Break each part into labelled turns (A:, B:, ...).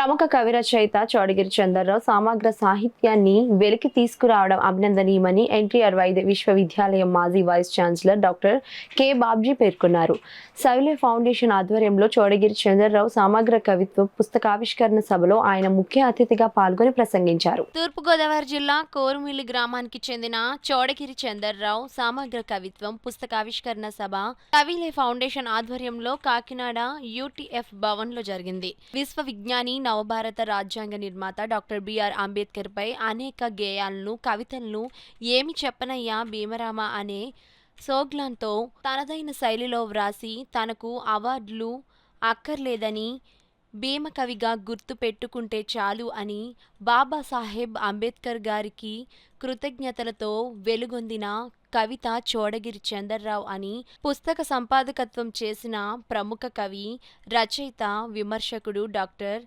A: ప్రముఖ కవి రచయిత చౌడగిరి చందర్రావు సమగ్ర సాహిత్యాన్ని వెలికి తీసుకురావడం అభినందనీయమని ఎన్టీఆర్ వైద్య విశ్వవిద్యాలయం మాజీ vice chancellor doctor K Babji పేర్కొన్నారు. సవిలే ఫౌండేషన్ ఆధ్వర్యంలో చౌడగిరి చందర్రావు సమగ్ర కవిత్వ పుస్తకావిష్కరణ సభలో ఆయన ముఖ్య అతిథిగా పాల్గొని ప్రసంగించారు.
B: తూర్పుగోదావరి జిల్లా కోరుమిల్లి గ్రామానికి చెందిన చౌడగిరి చందర్రావు సమగ్ర కవిత్వం పుస్తకావిష్కరణ సభ సవిలే ఫౌండేషన్ ఆధ్వర్యంలో కాకినాడ యూటీఎఫ్ భవన్లో జరిగింది. విశ్వవిజ్ఞాని నవభారత రాజ్యాంగ నిర్మాత డాక్టర్ బిఆర్ అంబేద్కర్ పై అనేక గేయాలను, కవితలను ఏమి చెప్పనయ్యా భీమరామ అనే స్లోగన్తో తనదైన శైలిలో వ్రాసి తనకు అవార్డులు అక్కర్లేదని, భీమకవిగా గుర్తు పెట్టుకుంటే చాలు అని బాబాసాహెబ్ అంబేద్కర్ గారికి కృతజ్ఞతలతో వెలుగొందిన కవిత చౌడగిరి చందర్రావు అని పుస్తక సంపాదకత్వం చేసిన ప్రముఖ కవి, రచయిత, విమర్శకుడు డాక్టర్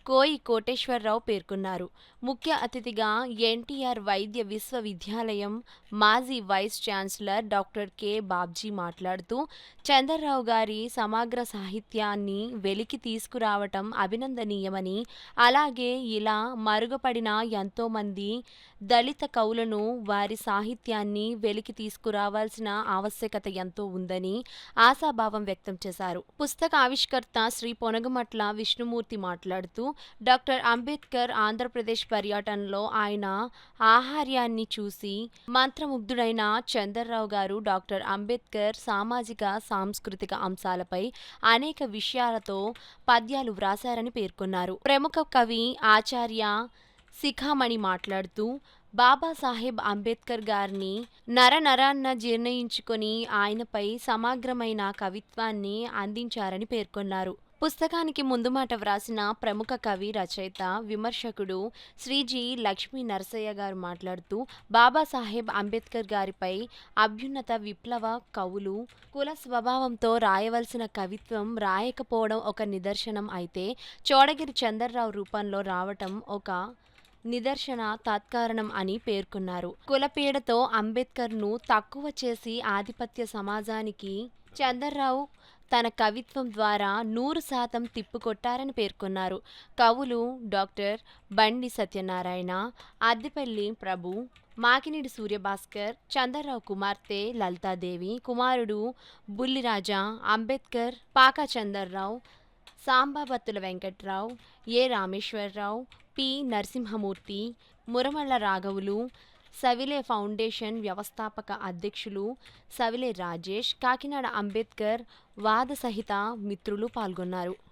B: కోయి కోటేశ్వరరావు పేర్కొన్నారు. ముఖ్య అతిథిగా ఎన్టీఆర్ వైద్య విశ్వవిద్యాలయం మాజీ vice chancellor doctor K Babji మాట్లాడుతూ చందర్రావు గారి సమగ్ర సాహిత్యాన్ని వెలికి తీసుకురావటం అభినందనీయమని, అలాగే ఇలా మరుగుపడిన ఎంతోమంది దళిత కవులను, వారి సాహిత్యాన్ని వెలికి తీసుకురావాల్సిన ఆవశ్యకత ఎంతో ఉందని ఆశాభావం వ్యక్తం చేశారు. పుస్తక ఆవిష్కర్త శ్రీ పొనగమట్ల విష్ణుమూర్తి మాట్లాడుతూ డాక్టర్ అంబేద్కర్ ఆంధ్రప్రదేశ్ పర్యటనలో ఆయన ఆహార్యాన్ని చూసి మంత్రముగ్ధుడైన చందర్రావు గారు డాక్టర్ అంబేద్కర్ సామాజిక సాంస్కృతిక అంశాలపై అనేక విషయాలతో పద్యాలు వ్రాసారని పేర్కొన్నారు. ప్రముఖ కవి ఆచార్య శిఖామణి మాట్లాడుతూ బాబాసాహెబ్ అంబేద్కర్ గారిని నరనరాన్న జీర్ణయించుకొని ఆయనపై సమగ్రమైన కవిత్వాన్ని అందించారని పేర్కొన్నారు. పుస్తకానికి ముందుమాట వ్రాసిన ప్రముఖ కవి, రచయిత, విమర్శకుడు శ్రీజీ లక్ష్మీ నరసయ్య గారు మాట్లాడుతూ బాబాసాహెబ్ అంబేద్కర్ గారిపై అభ్యున్నత విప్లవ కవులు కుల స్వభావంతో రాయవలసిన కవిత్వం రాయకపోవడం ఒక నిదర్శనం అయితే, చౌడగిరి చందర్రావు రూపంలో రావటం ఒక నిదర్శన తాత్కారణం అని పేర్కొన్నారు. కులపీడతో అంబేద్కర్ను తక్కువ చేసి ఆధిపత్య సమాజానికి చందర్రావు తన కవిత్వం ద్వారా 100% తిప్పుకొట్టారని పేర్కొన్నారు. కవులు డాక్టర్ బండి సత్యనారాయణ, అద్దిపల్లి ప్రభు, మాకినీడి సూర్యభాస్కర్, చందర్రావు కుమార్తె లలితాదేవి, కుమారుడు బుల్లిరాజా, అంబేద్కర్, పాకా చందర్రావు, సాంబాబత్తుల వెంకట్రావు, ఏ రామేశ్వరరావు, పి నరసింహమూర్తి, మురమళ్ళ రాఘవులు, సవిలే ఫౌండేషన్ వ్యవస్థాపక అధ్యక్షులు సవిలే రాజేష్, కాకినాడ అంబేద్కర్ వాద సహిత మిత్రులు పాల్గొన్నారు.